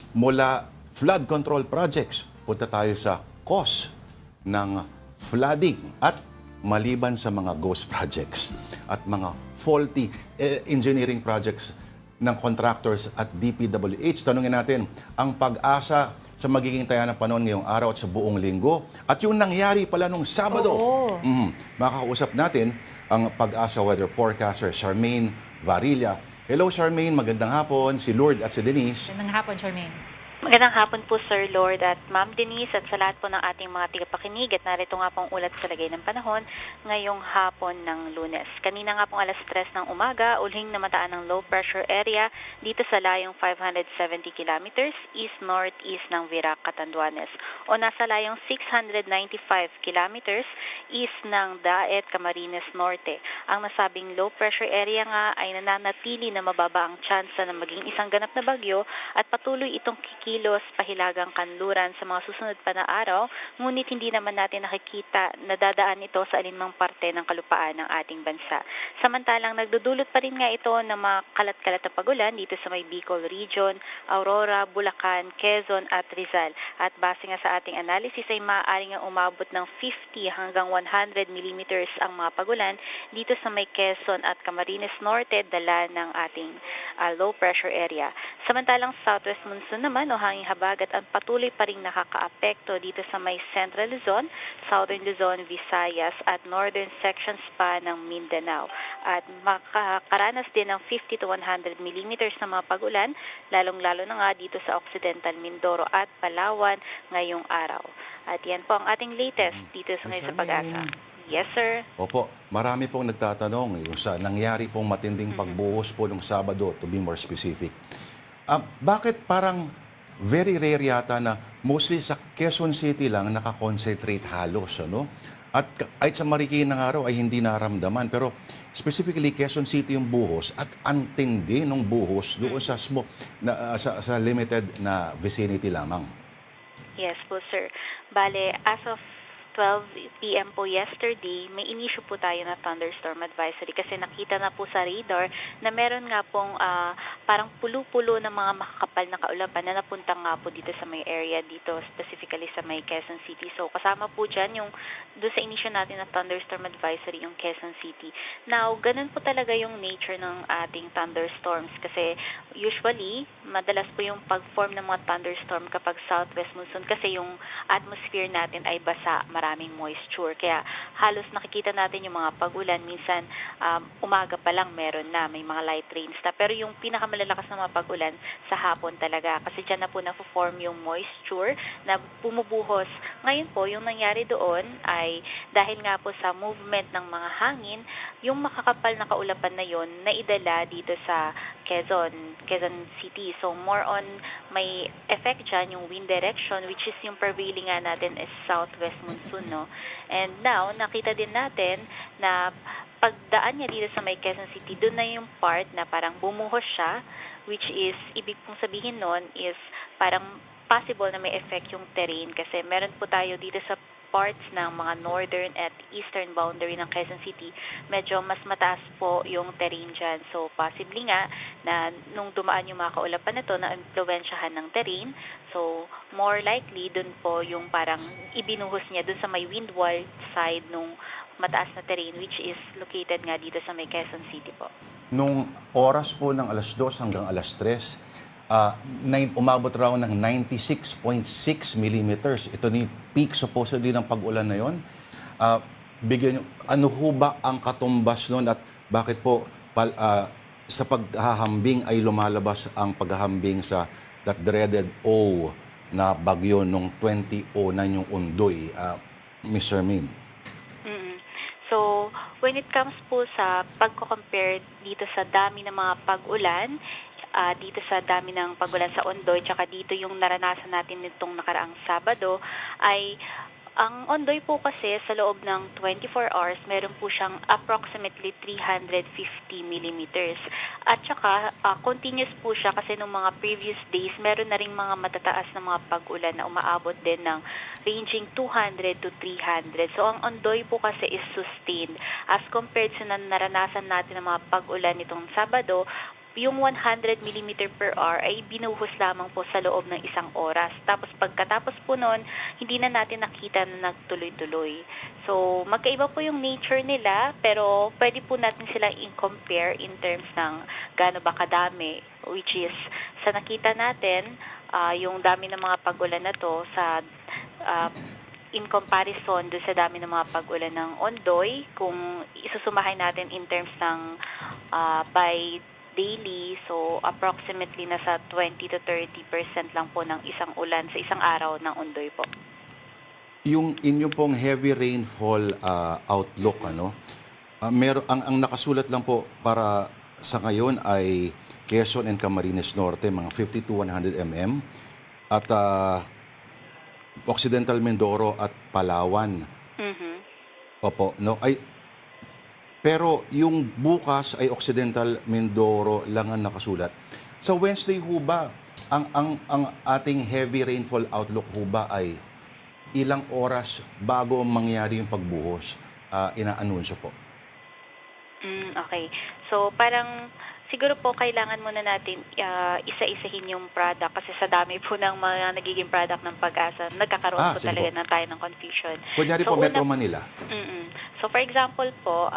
Mula flood control projects, punta tayo sa cause ng flooding at maliban sa mga ghost projects at mga faulty engineering projects ng contractors at DPWH. Tanungin natin ang pag-asa sa magiging taya ng panahon ngayong araw at sa buong linggo. At yung nangyari pala nung Sabado. Makakausap natin ang pag-asa weather forecaster Charmaine Varilla. Hello Charmaine, magandang hapon. Si Lourdes at si Denise. Magandang hapon, Charmaine. Magandang hapon po, Sir Lord at Ma'am Denise at sa lahat po ng ating mga tigapakinig at narito nga pong ulat sa lagay ng panahon ngayong hapon ng Lunes. Kanina nga pong 3:00 ng umaga, ulhing namataan ng low pressure area dito sa layong 570 kilometers east-northeast ng Virac, Catanduanes o nasa layong 695 kilometers east ng Daet, Camarines Norte. Ang nasabing low pressure area nga ay nananatili na mababa ang tsansa na maging isang ganap na bagyo at patuloy itong kilos pahilagang kanluran sa mga susunod pa na araw, ngunit hindi naman natin nakikita na dadaan ito sa alinmang parte ng kalupaan ng ating bansa. Samantalang nagdudulot pa rin nga ito ng mga kalat-kalat na pagulan dito sa may Bicol Region, Aurora, Bulacan, Quezon at Rizal. At base nga sa ating analysis ay maaaring nga umabot ng 50 hanggang 100 millimeters ang mga pagulan dito sa may Quezon at Camarines Norte, dala ng ating low pressure area. Samantalang southwest monsoon naman o hanging habagat ang patuloy pa rin nakakaapekto dito sa may Central Luzon, Southern Luzon, Visayas at northern sections pa ng Mindanao. At makakaranas din ng 50 to 100 millimeters na mga pagulan, lalong-lalo na nga dito sa Occidental Mindoro at Palawan ngayong araw. At yan po ang ating latest dito sa ngayon sa Pag-asa. Yes, sir. Opo, marami pong nagtatanong yung sa nangyari pong matinding pagbuhos po nung Sabado, to be more specific. Bakit parang very rare yata na mostly sa Quezon City lang nakakonsentrate halos, ano? At kahit sa Marikina nga raw ay hindi naramdaman. Pero specifically Quezon City yung buhos at antindi ng buhos doon sa, sa limited na vicinity lamang. Yes po, sir. Bale, as of 12 p.m. po yesterday, may inisyu po tayo na thunderstorm advisory kasi nakita na po sa radar na meron nga pong parang pulo-pulo ng mga makakapal na kaulapan na napunta nga po dito sa may area dito, specifically sa may Quezon City. So kasama po dyan yung doon sa inisyu natin na thunderstorm advisory yung Quezon City. Now, ganun po talaga yung nature ng ating thunderstorms kasi usually, madalas po yung pag-form ng mga thunderstorm kapag southwest monsoon kasi yung atmosphere natin ay basa, maraming moisture. Kaya halos nakikita natin yung mga pagulan. Minsan, umaga pa lang meron na, may mga light rains na. Pero yung pinakamalalakas na mga pagulan sa hapon talaga. Kasi dyan na po na-form yung moisture na bumubuhos. Ngayon po, yung nangyari doon ay dahil nga po sa movement ng mga hangin, yung makakapal na kaulapan na yon naidala dito sa Quezon City. So more on may effect dyan yung wind direction which is yung prevailing nga natin is southwest monsoon, no? And now, nakita din natin na pagdaan niya dito sa may Quezon City, doon na yung part na parang bumuhos siya, which is, ibig pong sabihin nun is parang possible na may effect yung terrain kasi meron po tayo dito sa parts ng mga northern at eastern boundary ng Quezon City, medyo mas mataas po yung terrain dyan. So, possibly nga na nung dumaan yung mga kaulapan na ito, na-influensyahan ng terrain. So, more likely, dun po yung parang ibinuhos niya dun sa may windwall side nung mataas na terrain, which is located nga dito sa may Quezon City po. Nung oras po ng 2:00 hanggang 3:00, umabot raw ng 96.6 millimeters. Ito ni peak supposedly ng pag-ulan na yon. Bigyan nyo, ano ho ba ang katumbas noon at bakit po sa paghahambing ay lumalabas ang paghahambing sa that dreaded O na bagyo nung 2009 yung Undoy, Mr. Min? So, when it comes po sa pagko-compare dito sa dami ng mga pag-ulan, dito sa dami ng pagulan sa Ondoy, tsaka dito yung naranasan natin nitong nakaraang Sabado, ay ang Ondoy po kasi sa loob ng 24 hours, meron po siyang approximately 350 millimeters. At tsaka, continuous po siya kasi nung mga previous days, meron na rin mga matataas na mga pag-ulan na umaabot din ng ranging 200 to 300. So, ang Ondoy po kasi is sustained as compared sa naranasan natin ng mga pag-ulan nitong Sabado. yung 100 millimeter per hour ay binuhos lamang po sa loob ng 1 oras. Tapos pagkatapos po nun, hindi na natin nakita na nagtuloy-tuloy. So, magkaiba po yung nature nila, pero pwede po natin silang i-compare in terms ng gaano ba kadami, which is sa nakita natin, yung dami ng mga pag-ulan na to sa in comparison do sa dami ng mga pag-ulan ng Ondoy, kung isusumahin natin in terms ng by daily, so approximately nasa 20 to 30% lang po ng isang ulan sa isang araw ng Ondoy po. Yung inyo pong heavy rainfall outlook, ang nakasulat lang po para sa ngayon ay Quezon and Camarines Norte, mga 50 to 100 mm, at Occidental Mindoro at Palawan. Opo, no? Pero yung bukas ay Occidental Mindoro lang ang nakasulat. Sa Wednesday ho ba, ang ating heavy rainfall outlook ho ba ay ilang oras bago mangyari yung pagbuhos? Inaanunsyo po. Okay. So, parang siguro po kailangan muna natin isa-isahin yung product kasi sa dami po ng mga nagiging product ng Pag-asa, nagkakaroon po sige talaga po. ng tayo ng confusion. Kunyari So, po, Metro Manila. So, for example po,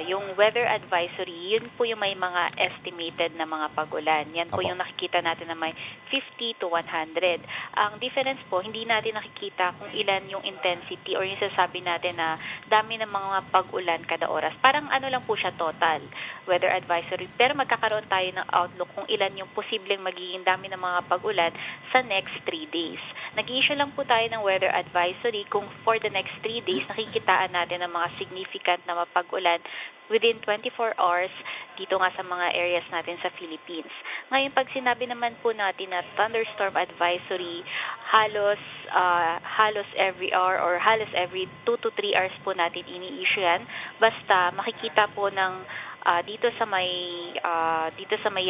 yung weather advisory, yun po yung may mga estimated na mga pag-ulan. Yan po Apo. yung nakikita natin na may 50 to 100. Ang difference po, hindi natin nakikita kung ilan yung intensity or yung sasabi natin na dami ng mga pag-ulan kada oras. Parang ano lang po siya total, weather advisory. Pero magkakaroon tayo ng outlook kung ilan yung posibleng magiging dami ng mga pag-ulan sa next 3 days. Nag-i-issue lang po tayo ng weather advisory kung for the next 3 days nakikitaan natin ng mga significant na mapag-ulan within 24 hours dito nga sa mga areas natin sa Philippines. Ngayon, pag sinabi naman po natin na thunderstorm advisory, halos every hour or halos every 2 to 3 hours po natin ini-issue yan. Basta makikita po ng dito sa may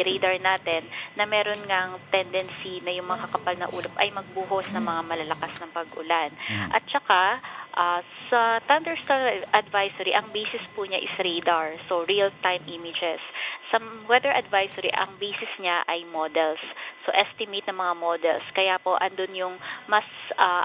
radar natin na meron ngang tendency na yung mga kakapal na ulap ay magbuhos ng mga malalakas ng pag-ulan. At saka sa thunderstorm advisory, ang basis po niya is radar, so real-time images. Sa weather advisory, ang basis niya ay models. So, estimate ng mga models. Kaya po, andun yung mas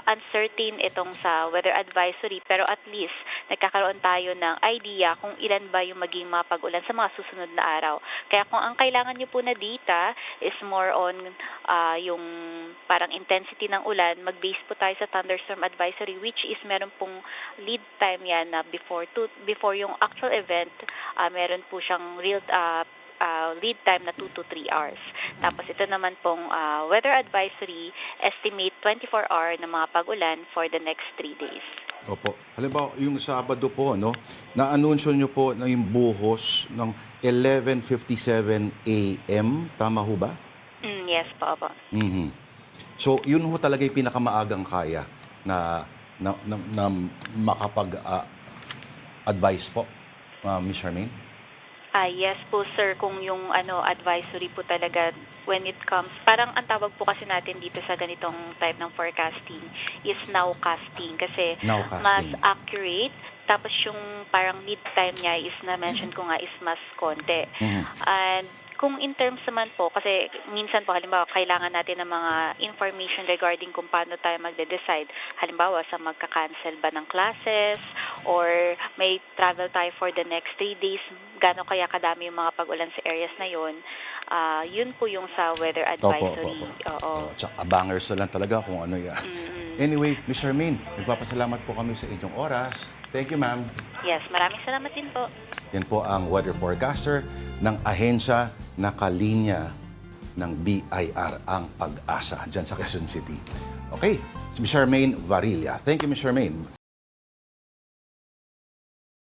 uncertain itong sa weather advisory. Pero at least, nagkakaroon tayo ng idea kung ilan ba yung maging mapag-ulan sa mga susunod na araw. Kaya kung ang kailangan nyo po na data is more on yung parang intensity ng ulan, mag-base po tayo sa thunderstorm advisory, which is meron pong lead time yan na before yung actual event, meron po siyang real lead time na 2 to 3 hours. Tapos ito naman pong weather advisory, estimate 24-hour na mga pag-ulan for the next 3 days. Opo. Halimbawa, yung Sabado po, na-anunsyo nyo po na yung buhos ng 11:57 a.m. Tama ho ba? Yes po. So, yun ho talaga yung pinakamaagang kaya na makapag-advise po, Ms. Charmaine? Yes po, sir. Kung yung advisory po talaga when it comes, parang ang tawag po kasi natin dito sa ganitong type ng forecasting is nowcasting kasi Nowcasting. mas accurate. Tapos yung parang lead time niya is na-mention ko nga is mas konti. And kung in terms naman po, kasi minsan po, halimbawa, kailangan natin ng mga information regarding kung paano tayo magde-decide. Halimbawa, sa magka-cancel ba ng classes or may travel tayo for the next 3 days, gaano kaya kadami yung mga pag-ulan sa areas na yun. Yun po yung sa weather advisory. Oo. Tsaka bangers na lang talaga kung ano yan. Anyway, Ms. Charmaine, nagpapasalamat po kami sa inyong oras. Thank you, ma'am. Yes, maraming salamat din po. Yan po ang weather forecaster ng ahensya na kalinya ng BIR, ang Pag-asa, dyan sa Quezon City. Okay, si Ms. Charmaine Varilla. Thank you, Ms. Charmaine.